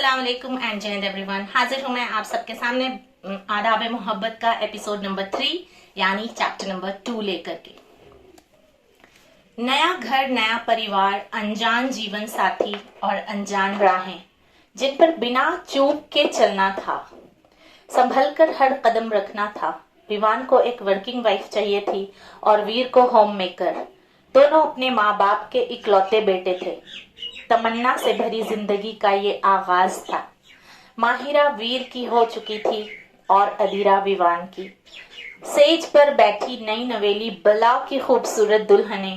अस्सलाम वालेकुम एंड जय हिंद एवरीवन। हाजिर हूं मैं आप सबके सामने आदाब मोहब्बत का एपिसोड नंबर 3 यानी चैप्टर नंबर 2 लेकर के। नया घर, नया परिवार, अनजान जीवन साथी और अनजान राहें जिन पर बिना चूक के चलना था, संभल कर हर कदम रखना था। विवान को एक वर्किंग वाइफ चाहिए थी और वीर को होम मेकर। दोनों अपने माँ बाप के इकलौते बेटे थे। तमन्ना से भरी जिंदगी का ये आगाज था। माहिरा वीर की हो चुकी थी और अदीरा विवान की। सेज पर बैठी नई नवेली बला की खूबसूरत दुल्हने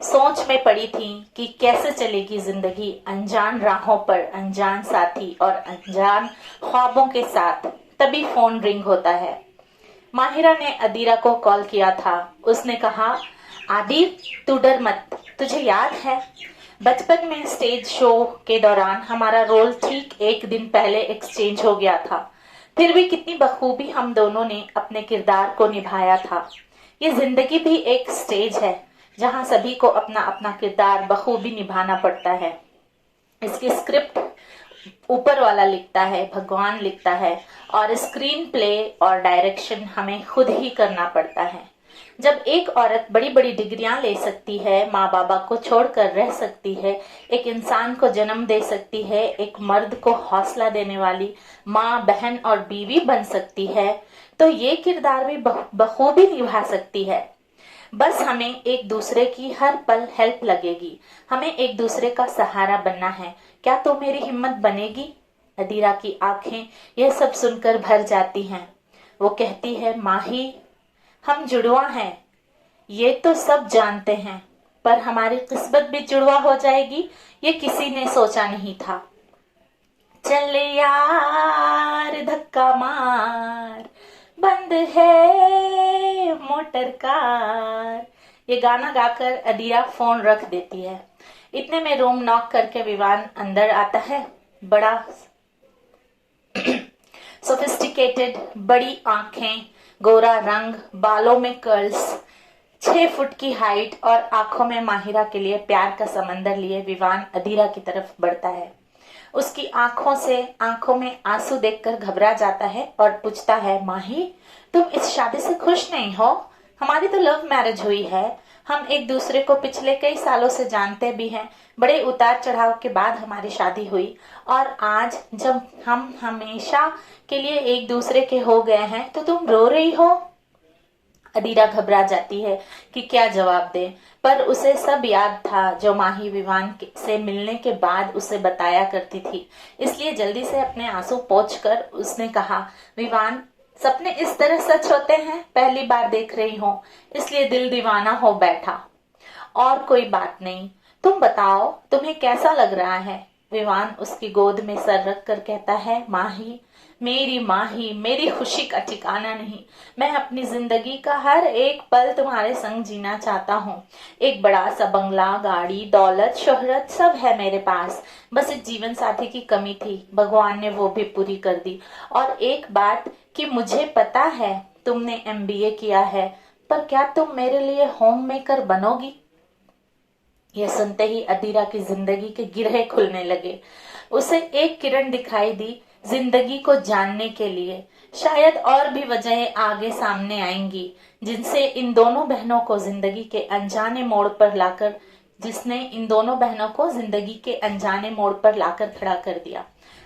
सोच में पड़ी थी कि कैसे चलेगी जिंदगी अनजान राहों पर, अनजान साथी और अनजान ख्वाबों के साथ। तभी फोन रिंग होता है। माहिरा ने अदीरा को कॉल किया था। उसने कहा, आदि तू डर मत, तुझे याद है बचपन में स्टेज शो के दौरान हमारा रोल ठीक एक दिन पहले एक्सचेंज हो गया था। फिर भी कितनी बखूबी हम दोनों ने अपने किरदार को निभाया था। ये जिंदगी भी एक स्टेज है जहां सभी को अपना अपना किरदार बखूबी निभाना पड़ता है। इसकी स्क्रिप्ट ऊपर वाला लिखता है, भगवान लिखता है और स्क्रीन प्ले और डायरेक्शन हमें खुद ही करना पड़ता है। जब एक औरत बड़ी बड़ी डिग्रियां ले सकती है, माँ बाबा को छोड़कर रह सकती है, एक इंसान को जन्म दे सकती है, एक मर्द को हौसला देने वाली माँ, बहन और बीवी बन सकती है, तो ये किरदार भी बखूबी निभा सकती है। बस हमें एक दूसरे की हर पल हेल्प लगेगी। हमें एक दूसरे का सहारा बनना है। क्या तो मेरी हिम्मत बनेगी? अदीरा की आंखें यह सब सुनकर भर जाती हैं। वो कहती है, माही, हम जुड़वा हैं, ये तो सब जानते हैं, पर हमारी किस्मत भी जुड़वा हो जाएगी ये किसी ने सोचा नहीं था। चल यार धक्का मार, बंद है मोटर कार। ये गाना गाकर अदीरा फोन रख देती है। इतने में रूम नॉक करके विवान अंदर आता है। बड़ा सोफिस्टिकेटेड, बड़ी आंखें, गोरा रंग, बालों में कर्ल्स, 6 फुट की हाइट और आंखों में माहिरा के लिए प्यार का समंदर लिए विवान अदीरा की तरफ बढ़ता है। उसकी आंखों में आंसू देखकर घबरा जाता है और पूछता है, माही, तुम इस शादी से खुश नहीं हो? हमारी तो लव मैरिज हुई है। हम एक दूसरे को पिछले कई सालों से जानते भी हैं। बड़े उतार चढ़ाव के बाद हमारी शादी हुई और आज जब हम हमेशा के लिए एक दूसरे के हो गए हैं तो तुम रो रही हो? अदीरा घबरा जाती है कि क्या जवाब दे, पर उसे सब याद था जो माही विवान से मिलने के बाद उसे बताया करती थी। इसलिए जल्दी से अपने आंसू पोंछकर उसने कहा, विवान, सपने इस तरह सच होते हैं? पहली बार देख रही हूँ, इसलिए दिल दीवाना हो बैठा। और कोई बात नहीं, तुम बताओ तुम्हें कैसा लग रहा है? विवान उसकी गोद में सर रख कर कहता है, माही, मेरी खुशी का ठिकाना नहीं। मैं अपनी जिंदगी का हर एक पल तुम्हारे संग जीना चाहता हूँ। एक बड़ा सा बंगला, गाड़ी, दौलत, शोहरत सब है मेरे पास। बस एक जीवन साथी की कमी थी, भगवान ने वो भी पूरी कर दी। और एक बात कि मुझे पता है तुमने MBA किया है, पर क्या तुम मेरे लिए होम मेकर बनोगी? यह सुनते ही अदीरा की जिंदगी के गिरहे खुलने लगे। उसे एक किरण दिखाई दी जिंदगी को जानने के लिए। शायद और भी वजहें आगे सामने आएंगी जिनसे इन दोनों बहनों को जिंदगी के अनजाने मोड़ पर लाकर खड़ा कर दिया।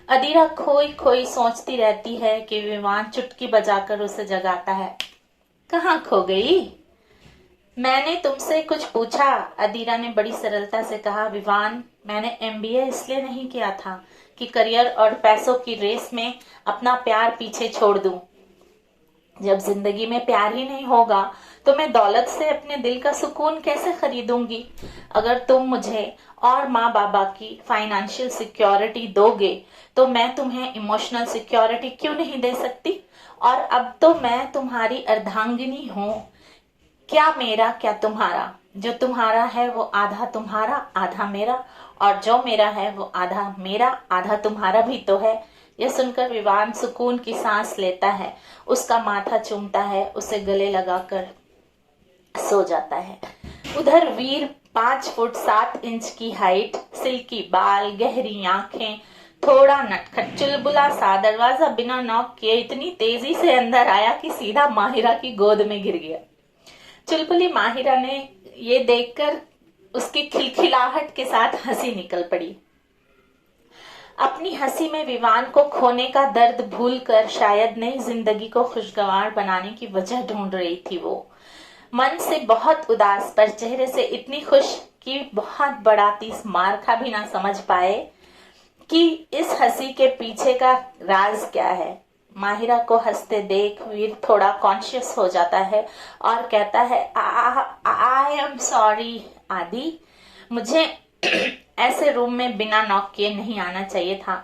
अदीरा खोई खोई सोचती रहती है कि विवान चुटकी बजाकर उसे जगाता है। कहाँ खो गई? मैंने तुमसे कुछ पूछा, अदीरा ने बड़ी सरलता से कहा। विवान, मैंने MBA इसलिए नहीं किया था कि करियर और पैसों की रेस में अपना प्यार पीछे छोड़ दूं। जब जिंदगी में प्यार ही नहीं होगा तो मैं दौलत से अपने दिल का सुकून कैसे खरीदूंगी? अगर तुम मुझे और माँ बाबा की फाइनेंशियल सिक्योरिटी दोगे तो मैं तुम्हें इमोशनल सिक्योरिटी क्यों नहीं दे सकती? और अब तो मैं तुम्हारी अर्धांगिनी हूँ। क्या मेरा क्या तुम्हारा? जो तुम्हारा है वो आधा तुम्हारा आधा मेरा, और जो मेरा है वो आधा मेरा आधा तुम्हारा भी तो है। यह सुनकर विवान सुकून की सांस लेता है, उसका माथा चूमता है, उसे गले लगाकर सो जाता है। उधर वीर 5 फुट 7 इंच की हाइट, सिल्की बाल, गहरी आंखें, थोड़ा नटखट चुलबुला सा दरवाजा बिना नॉक किए इतनी तेजी से अंदर आया कि सीधा माहिरा की गोद में गिर गया। चुलबुली माहिरा ने ये देखकर उसकी खिलखिलाहट के साथ हंसी निकल पड़ी। अपनी हंसी में विवान को खोने का दर्द भूलकर शायद नई जिंदगी को खुशगवार बनाने की वजह ढूंढ रही थी। वो मन से बहुत उदास पर चेहरे से इतनी खुश कि बहुत बड़ा तीस मारखा भी ना समझ पाए कि इस हंसी के पीछे का राज क्या है। माहिरा को हंसते देख वीर थोड़ा कॉन्शियस हो जाता है और कहता है, आई एम सॉरी आदि, मुझे ऐसे रूम में बिना नॉक किए नहीं आना चाहिए था।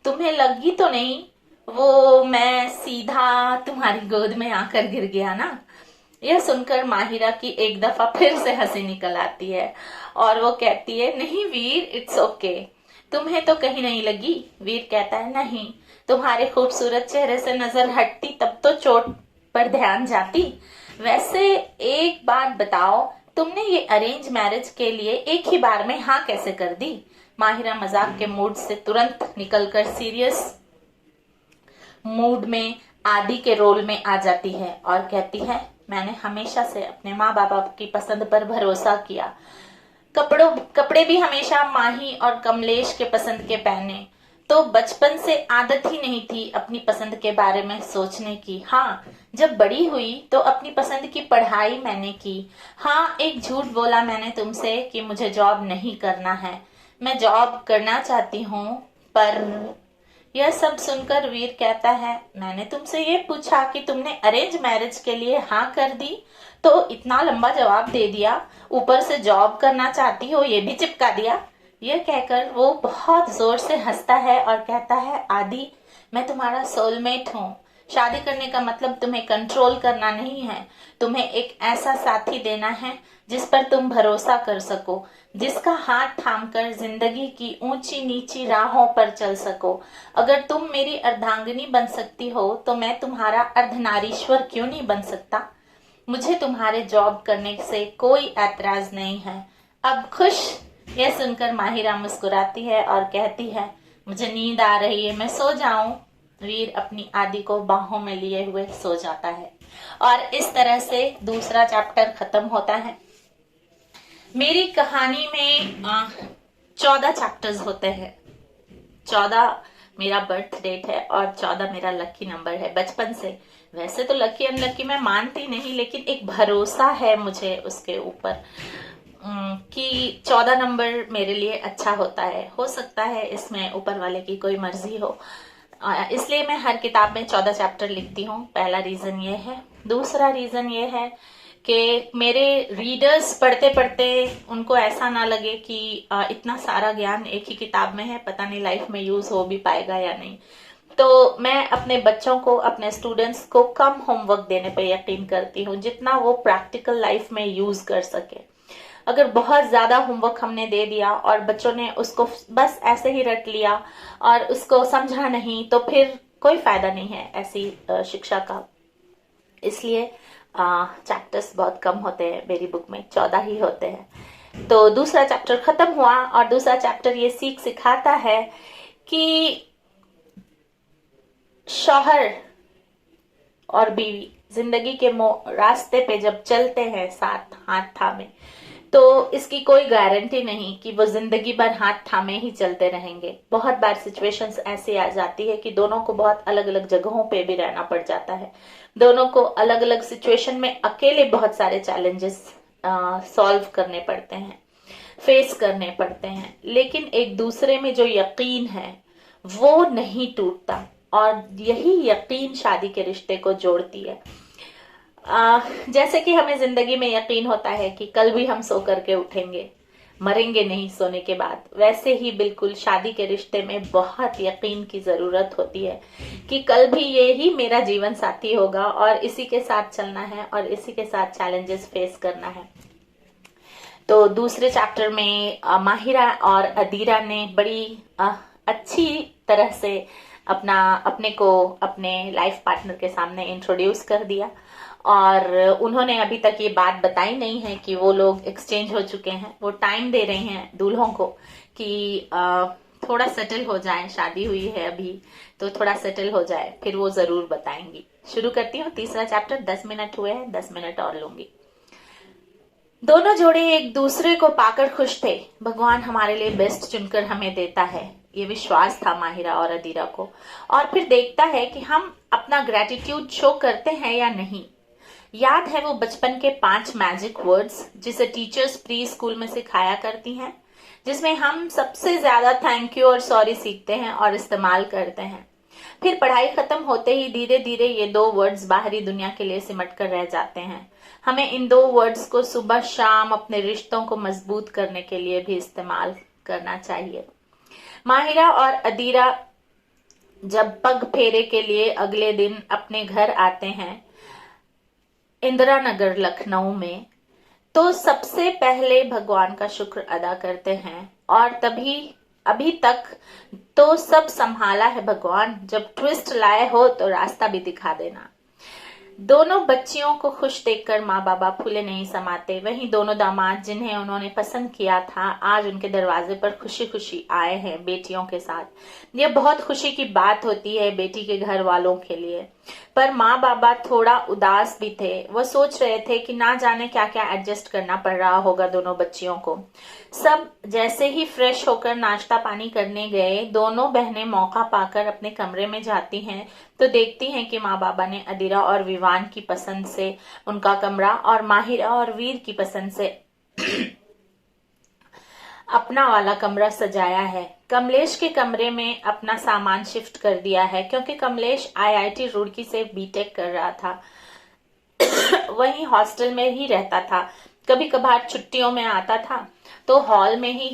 तुम्हें लगी तो नहीं वो मैं सीधा तुम्हारी गोद में आकर गिर गया ना। यह सुनकर माहिरा की एक दफा फिर से हंसी निकल आती है और वो कहती है, नहीं वीर, इट्स ओके, तुम्हें तो कहीं नहीं लगी। वीर कहता है, नहीं, तुम्हारे खूबसूरत चेहरे से नजर हटती तब तो चोट पर ध्यान जाती। वैसे एक बात बताओ, तुमने ये अरेंज मैरिज के लिए एक ही बार में हाँ कैसे कर दी। माहिरा मजाक के मूड से तुरंत निकलकर सीरियस मूड में आदि के रोल में आ जाती है और कहती है, मैंने हमेशा से अपने माँ बाप की पसंद पर भरोसा किया। कपड़े भी हमेशा माही और कमलेश के पसंद के पहने, तो बचपन से आदत ही नहीं थी अपनी पसंद के बारे में सोचने की। हाँ, जब बड़ी हुई तो अपनी पसंद की पढ़ाई मैंने की। हाँ, एक झूठ बोला मैंने तुमसे कि मुझे जॉब नहीं करना है, मैं जॉब करना चाहती हूँ। पर यह सब सुनकर वीर कहता है, मैंने तुमसे ये पूछा कि तुमने अरेंज मैरिज के लिए हाँ कर दी तो इतना लंबा जवाब दे दिया, ऊपर से जॉब करना चाहती हो ये भी चिपका दिया। यह कहकर वो बहुत जोर से हंसता है और कहता है, आदि, मैं तुम्हारा सोलमेट हूँ। शादी करने का मतलब तुम्हें कंट्रोल करना नहीं है, तुम्हें एक ऐसा साथी देना है जिस पर तुम भरोसा कर सको, जिसका हाथ थामकर जिंदगी की ऊंची नीची राहों पर चल सको। अगर तुम मेरी अर्धांगिनी बन सकती हो तो मैं तुम्हारा अर्धनारीश्वर क्यों नहीं बन सकता। मुझे तुम्हारे जॉब करने से कोई ऐतराज नहीं है। अब खुश। यह सुनकर माहिरा मुस्कुराती है और कहती है, मुझे नींद आ रही है, मैं सो जाऊं। वीर अपनी आदि को बाहों में लिए हुए सो जाता है और इस तरह से दूसरा चैप्टर खत्म होता है। मेरी कहानी में 14 चैप्टर्स होते हैं। 14 मेरा बर्थ डेट है और 14 मेरा लकी नंबर है बचपन से। वैसे तो लकी अनलकी मैं मानती नहीं, लेकिन एक भरोसा है मुझे उसके ऊपर कि 14 नंबर मेरे लिए अच्छा होता है। हो सकता है इसमें ऊपर वाले की कोई मर्जी हो, इसलिए मैं हर किताब में 14 चैप्टर लिखती हूँ। पहला रीजन ये है। दूसरा रीजन ये है कि मेरे रीडर्स पढ़ते पढ़ते उनको ऐसा ना लगे कि इतना सारा ज्ञान एक ही किताब में है, पता नहीं लाइफ में यूज हो भी पाएगा या नहीं। तो मैं अपने बच्चों को, अपने स्टूडेंट्स को कम होमवर्क देने पे यकीन करती हूँ, जितना वो प्रैक्टिकल लाइफ में यूज कर सके। अगर बहुत ज्यादा होमवर्क हमने दे दिया और बच्चों ने उसको बस ऐसे ही रट लिया और उसको समझा नहीं, तो फिर कोई फायदा नहीं है ऐसी शिक्षा का। इसलिए चैप्टर्स बहुत कम होते हैं मेरी बुक में, 14 ही होते हैं। तो दूसरा चैप्टर खत्म हुआ और दूसरा चैप्टर ये सीख सिखाता है कि शौहर और बीवी जिंदगी के रास्ते पे जब चलते हैं साथ हाथ थामे, तो इसकी कोई गारंटी नहीं कि वो जिंदगी भर हाथ थामे ही चलते रहेंगे। बहुत बार सिचुएशंस ऐसी आ जाती है कि दोनों को बहुत अलग अलग जगहों पे भी रहना पड़ जाता है। दोनों को अलग अलग सिचुएशन में अकेले बहुत सारे चैलेंजेस सॉल्व करने पड़ते हैं, फेस करने पड़ते हैं, लेकिन एक दूसरे में जो यकीन है वो नहीं टूटता और यही यकीन शादी के रिश्ते को जोड़ती है। जैसे कि हमें जिंदगी में यकीन होता है कि कल भी हम सो करके उठेंगे, मरेंगे नहीं सोने के बाद, वैसे ही बिल्कुल शादी के रिश्ते में बहुत यकीन की जरूरत होती है कि कल भी ये ही मेरा जीवन साथी होगा और इसी के साथ चलना है और इसी के साथ चैलेंजेस फेस करना है। तो दूसरे चैप्टर में माहिरा और अदीरा ने बड़ी अच्छी तरह से अपने को अपने लाइफ पार्टनर के सामने इंट्रोड्यूस कर दिया और उन्होंने अभी तक ये बात बताई नहीं है कि वो लोग एक्सचेंज हो चुके हैं। वो टाइम दे रहे हैं दूल्हों को कि थोड़ा सेटल हो जाए, शादी हुई है अभी तो थोड़ा सेटल हो जाए, फिर वो जरूर बताएंगी। शुरू करती हूँ तीसरा चैप्टर। 10 मिनट हुए हैं, 10 मिनट और लूंगी। दोनों जोड़े एक दूसरे को पाकर खुश थे। भगवान हमारे लिए बेस्ट चुनकर हमें देता है, ये विश्वास था माहिरा और अदीरा को। और फिर देखता है कि हम अपना ग्रेटिट्यूड शो करते हैं या नहीं। याद है वो बचपन के 5 मैजिक वर्ड्स जिसे टीचर्स प्री स्कूल में सिखाया करती हैं, जिसमें हम सबसे ज्यादा थैंक यू और सॉरी सीखते हैं और इस्तेमाल करते हैं। फिर पढ़ाई खत्म होते ही धीरे धीरे ये 2 वर्ड्स बाहरी दुनिया के लिए सिमट कर रह जाते हैं। हमें इन 2 वर्ड्स को सुबह शाम अपने रिश्तों को मजबूत करने के लिए भी इस्तेमाल करना चाहिए। माहिरा और अदीरा जब पग फेरे के लिए अगले दिन अपने घर आते हैं इंदिरा नगर लखनऊ में, तो सबसे पहले भगवान का शुक्र अदा करते हैं। और तभी अभी तक तो सब संभाला है भगवान, जब ट्विस्ट लाए हो तो रास्ता भी दिखा देना। दोनों बच्चियों को खुश देखकर माँ बाबा फूले नहीं समाते। वहीं दोनों दामाद जिन्हें उन्होंने पसंद किया था आज उनके दरवाजे पर खुशी खुशी आए हैं बेटियों के साथ। यह बहुत खुशी की बात होती है बेटी के घर वालों के लिए। पर माँ बाबा थोड़ा उदास भी थे। वो सोच रहे थे कि ना जाने क्या क्या एडजस्ट करना पड़ रहा होगा दोनों बच्चियों को। सब जैसे ही फ्रेश होकर नाश्ता पानी करने गए, दोनों बहनें मौका पाकर अपने कमरे में जाती हैं तो देखती हैं कि माँ बाबा ने अदीरा और विवान की पसंद से उनका कमरा और माहिरा और वीर की पसंद से अपना वाला कमरा सजाया है। कमलेश के कमरे में अपना सामान शिफ्ट कर दिया है क्योंकि कमलेश आईआईटी रुड़की से बीटेक कर रहा था। वहीं हॉस्टल में ही रहता था। कभी कभार छुट्टियों में आता था तो हॉल में ही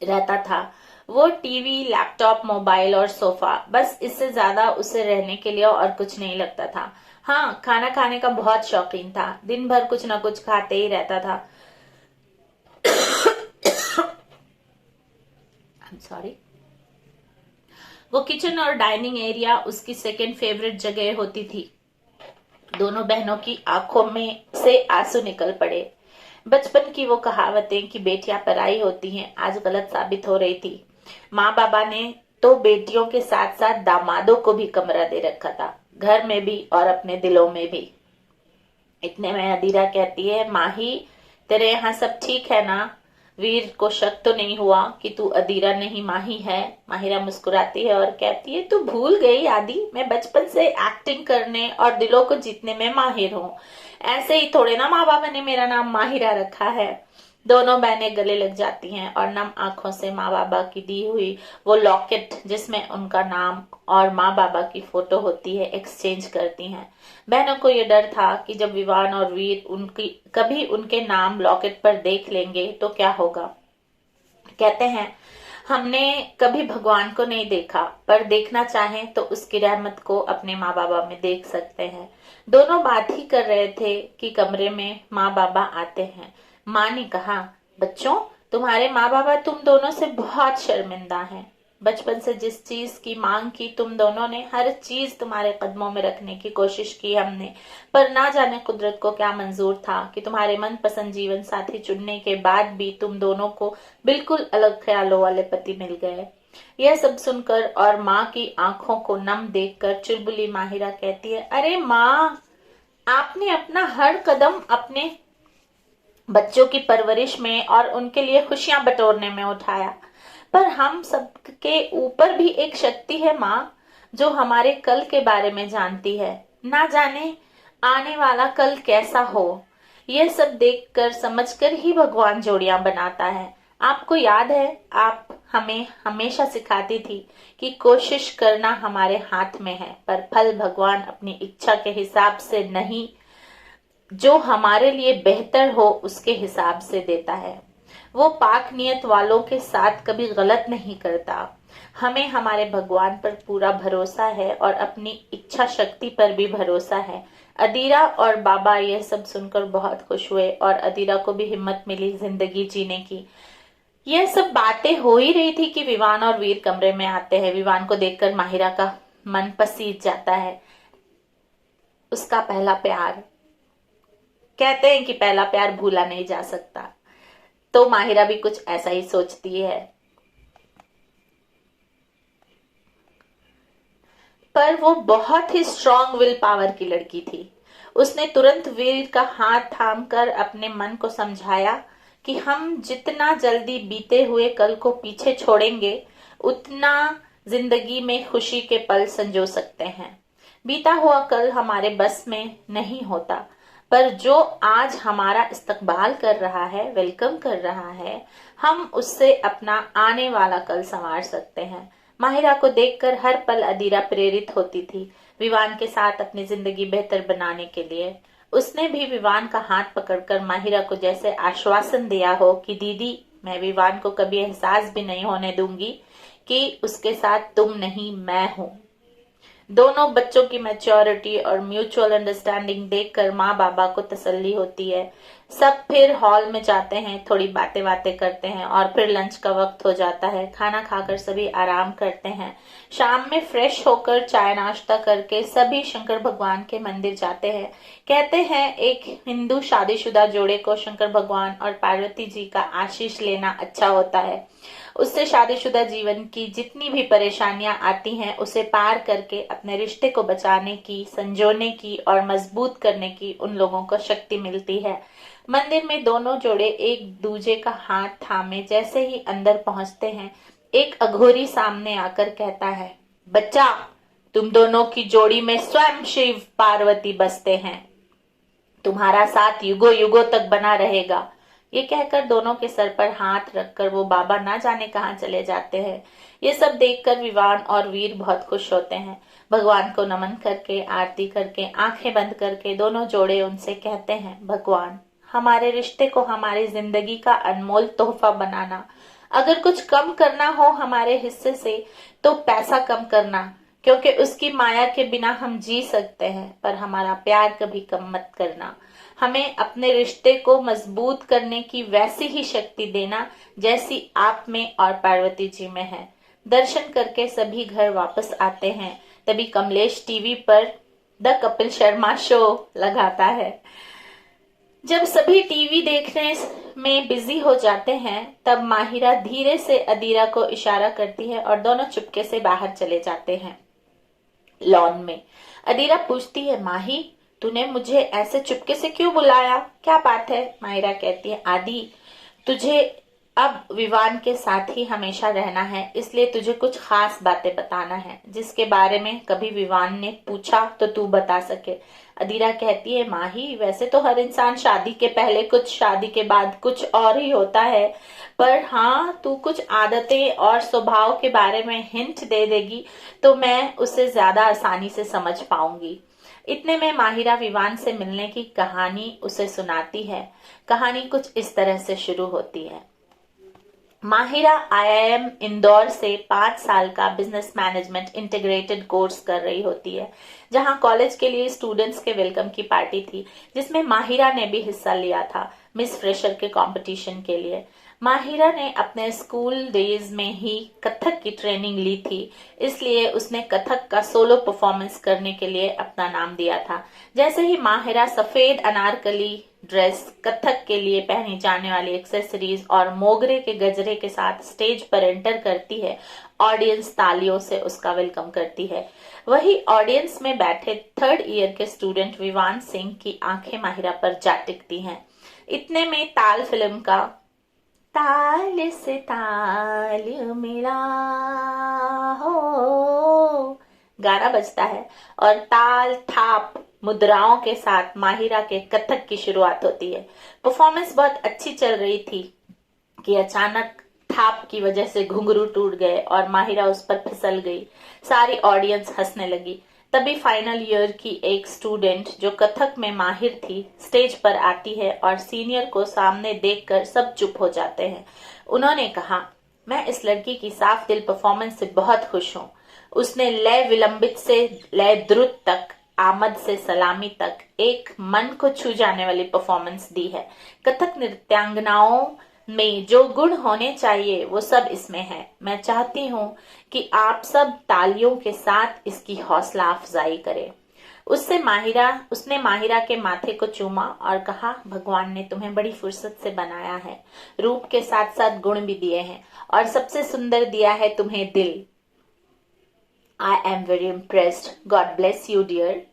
रहता था। वो टीवी, लैपटॉप, मोबाइल और सोफा, बस इससे ज्यादा उसे रहने के लिए और कुछ नहीं लगता था। हाँ, खाना खाने का बहुत शौकीन था। दिन भर कुछ न कुछ खाते ही रहता था। सॉरी। वो किचन और डाइनिंग एरिया उसकी सेकंड फेवरेट जगह होती थी। दोनों बहनों की आंखों में से आंसू निकल पड़े। बचपन की वो कहावतें कि बेटियां पराई होती हैं आज गलत साबित हो रही थी। माँ बाबा ने तो बेटियों के साथ साथ दामादों को भी कमरा दे रखा था, घर में भी और अपने दिलों में भी। इतने में अदीरा कहती है, माही तेरे यहाँ सब ठीक है ना? वीर को शक तो नहीं हुआ कि तू अदीरा नहीं माही है। माहिरा मुस्कुराती है और कहती है, तू भूल गई आदि, मैं बचपन से एक्टिंग करने और दिलों को जीतने में माहिर हूँ। ऐसे ही थोड़े ना माँ बाबा ने मेरा नाम माहिरा रखा है। दोनों बहनें गले लग जाती हैं और नम आंखों से माँ बाबा की दी हुई वो लॉकेट जिसमें उनका नाम और माँ बाबा की फोटो होती है एक्सचेंज करती हैं। बहनों को ये डर था कि जब विवान और वीर कभी उनके नाम लॉकेट पर देख लेंगे तो क्या होगा। कहते हैं, हमने कभी भगवान को नहीं देखा, पर देखना चाहें तो उसकी रहमत को अपने माँ बाबा में देख सकते हैं। दोनों बात ही कर रहे थे कि कमरे में माँ बाबा आते हैं। माँ ने कहा, बच्चों तुम्हारे माँ बाबा तुम दोनों से बहुत शर्मिंदा हैं। बचपन से जिस चीज की मांग की तुम दोनों ने, हर चीज तुम्हारे कदमों में रखने की कोशिश की हमने, पर ना जाने कुदरत को क्या मंजूर था कि तुम्हारे मनपसंद जीवन साथी चुनने के बाद भी तुम दोनों को बिल्कुल अलग ख्यालों वाले पति मिल गए। यह सब सुनकर और माँ की आंखों को नम देखकर चुलबुली माहिरा कहती है, अरे माँ, आपने अपना हर कदम अपने बच्चों की परवरिश में और उनके लिए खुशियां बटोरने में उठाया, पर हम सबके ऊपर भी एक शक्ति है माँ, जो हमारे कल के बारे में जानती है। ना जाने आने वाला कल कैसा हो। यह सब देखकर समझकर ही भगवान जोड़ियां बनाता है। आपको याद है, आप हमें हमेशा सिखाती थी कि कोशिश करना हमारे हाथ में है, पर फल भगवान अपनी इच्छा के हिसाब से नहीं, जो हमारे लिए बेहतर हो उसके हिसाब से देता है। वो पाक नियत वालों के साथ कभी गलत नहीं करता। हमें हमारे भगवान पर पूरा भरोसा है और अपनी इच्छा शक्ति पर भी भरोसा है। अदीरा और बाबा यह सब सुनकर बहुत खुश हुए और अदीरा को भी हिम्मत मिली जिंदगी जीने की। यह सब बातें हो ही रही थी कि विवान और वीर कमरे में आते हैं। विवान को देखकर माहिरा का मन पसीज जाता है। उसका पहला प्यार, कहते हैं कि पहला प्यार भूला नहीं जा सकता, तो माहिरा भी कुछ ऐसा ही सोचती है। पर वो बहुत ही स्ट्रांग विल पावर की लड़की थी। उसने तुरंत वीर का हाथ थामकर अपने मन को समझाया कि हम जितना जल्दी बीते हुए कल को पीछे छोड़ेंगे, उतना जिंदगी में खुशी के पल संजो सकते हैं। बीता हुआ कल हमारे बस में नहीं होता, पर जो आज हमारा इस्तकबाल कर रहा है, वेलकम कर रहा है, हम उससे अपना आने वाला कल संवार सकते हैं। माहिरा को देखकर हर पल अदीरा प्रेरित होती थी विवान के साथ अपनी जिंदगी बेहतर बनाने के लिए। उसने भी विवान का हाथ पकड़कर माहिरा को जैसे आश्वासन दिया हो कि दीदी, मैं विवान को कभी एहसास भी नहीं होने दूंगी कि उसके साथ तुम नहीं, मैं हूं। दोनों बच्चों की मैच्योरिटी और म्यूचुअल अंडरस्टैंडिंग देखकर माँ बाबा को तसल्ली होती है। सब फिर हॉल में जाते हैं, थोड़ी बातें बातें करते हैं और फिर लंच का वक्त हो जाता है। खाना खाकर सभी आराम करते हैं। शाम में फ्रेश होकर चाय नाश्ता करके सभी शंकर भगवान के मंदिर जाते हैं। कहते हैं एक हिंदू शादीशुदा जोड़े को शंकर भगवान और पार्वती जी का आशीष लेना अच्छा होता है। उससे शादीशुदा जीवन की जितनी भी परेशानियां आती हैं, उसे पार करके अपने रिश्ते को बचाने की, संजोने की और मजबूत करने की उन लोगों को शक्ति मिलती है। मंदिर में दोनों जोड़े एक दूजे का हाथ थामे जैसे ही अंदर पहुंचते हैं, एक अघोरी सामने आकर कहता है, बच्चा, तुम दोनों की जोड़ी में स्वयं शिव पार्वती बसते हैं। तुम्हारा साथ युगों युगों तक बना रहेगा। ये कहकर दोनों के सर पर हाथ रखकर वो बाबा ना जाने कहाँ चले जाते हैं। ये सब देखकर विवान और वीर बहुत खुश होते हैं। भगवान को नमन करके, आरती करके, आंखें बंद करके दोनों जोड़े उनसे कहते हैं, भगवान, हमारे रिश्ते को हमारी जिंदगी का अनमोल तोहफा बनाना। अगर कुछ कम करना हो हमारे हिस्से से तो पैसा कम करना, क्योंकि उसकी माया के बिना हम जी सकते हैं, पर हमारा प्यार कभी कम मत करना। हमें अपने रिश्ते को मजबूत करने की वैसी ही शक्ति देना जैसी आप में और पार्वती जी में है। दर्शन करके सभी घर वापस आते हैं। तभी कमलेश टीवी पर द कपिल शर्मा शो लगाता है। जब सभी टीवी देखने में बिजी हो जाते हैं, तब माहिरा धीरे से अदीरा को इशारा करती है और दोनों चुपके से बाहर चले जाते हैं। लॉन में अदीरा पूछती है, माही, तूने मुझे ऐसे चुपके से क्यों बुलाया? क्या बात है? माहिरा कहती है, आदि, तुझे अब विवान के साथ ही हमेशा रहना है, इसलिए तुझे कुछ खास बातें बताना है जिसके बारे में कभी विवान ने पूछा तो तू बता सके। अदीरा कहती है, माही, वैसे तो हर इंसान शादी के पहले कुछ, शादी के बाद कुछ और ही होता है, पर हाँ, तू कुछ आदतें और स्वभाव के बारे में हिंट दे देगी तो मैं उसे ज्यादा आसानी से समझ पाऊंगी। इतने में माहिरा विवान से मिलने की कहानी उसे सुनाती है। कहानी कुछ इस तरह से शुरू होती है। माहिरा आईआईएम इंदौर से 5 साल का बिजनेस मैनेजमेंट इंटीग्रेटेड कोर्स कर रही होती है, जहां कॉलेज के लिए स्टूडेंट्स के वेलकम की पार्टी थी, जिसमें माहिरा ने भी हिस्सा लिया था मिस फ्रेशर के कंपटीशन के लिए। माहिरा ने अपने स्कूल डेज में ही कथक की ट्रेनिंग ली थी, इसलिए उसने कथक का सोलो परफॉर्मेंस करने के लिए अपना नाम दिया था। जैसे ही माहिरा सफेद अनारकली ड्रेस, कथक के लिए पहनी जाने वाली एक्सेसरीज और मोगरे के गजरे के साथ स्टेज पर एंटर करती है, ऑडियंस तालियों से उसका वेलकम करती है। वही ऑडियंस में बैठे 3rd ईयर के स्टूडेंट विवान सिंह की आंखें माहिरा पर जा टिकती हैं। इतने में ताल फिल्म का ताल से ताल मिला हो गाना बजता है और ताल, थाप, मुद्राओं के साथ माहिरा के कथक की शुरुआत होती है। परफॉर्मेंस बहुत अच्छी चल रही थी कि अचानक थाप की वजह से घुंघरू टूट गए और माहिरा उस पर फिसल गई। सारी ऑडियंस हंसने लगी। तभी फाइनल ईयर की एक स्टूडेंट जो कथक में माहिर थी स्टेज पर आती है और सीनियर को सामने देखकर सब चुप हो जाते हैं। उन्होंने कहा, मैं इस लड़की की साफ दिल परफॉर्मेंस से बहुत खुश हूँ। उसने लय विलंबित से लय द्रुत तक, आमद से सलामी तक एक मन को छू जाने वाली परफॉर्मेंस दी है। कथक नृत्यांगनाओं में जो गुण होने चाहिए वो सब इसमें है। मैं चाहती हूँ कि आप सब तालियों के साथ इसकी हौसला अफजाई करें। उसने माहिरा के माथे को चूमा और कहा, भगवान ने तुम्हें बड़ी फुर्सत से बनाया है, रूप के साथ साथ गुण भी दिए हैं और सबसे सुंदर दिया है तुम्हें दिल। I am very impressed. God bless you dear.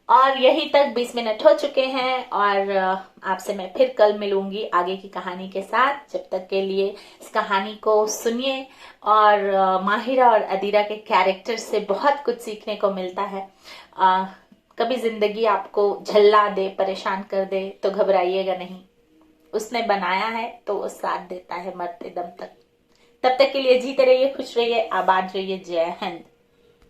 और यहीं तक 20 मिनट हो चुके हैं और आपसे मैं फिर कल मिलूंगी आगे की कहानी के साथ. जब तक के लिए इस कहानी को सुनिए और माहिरा और अदीरा के कैरेक्टर से बहुत कुछ सीखने को मिलता है. कभी जिंदगी आपको झल्ला दे, परेशान कर दे तो घबराइएगा नहीं. उसने बनाया है तो वो साथ देता है मरते दम तक. तब तक के लिए जीते रहिए, खुश रहिए, आबाद रहिए. जय हिंद.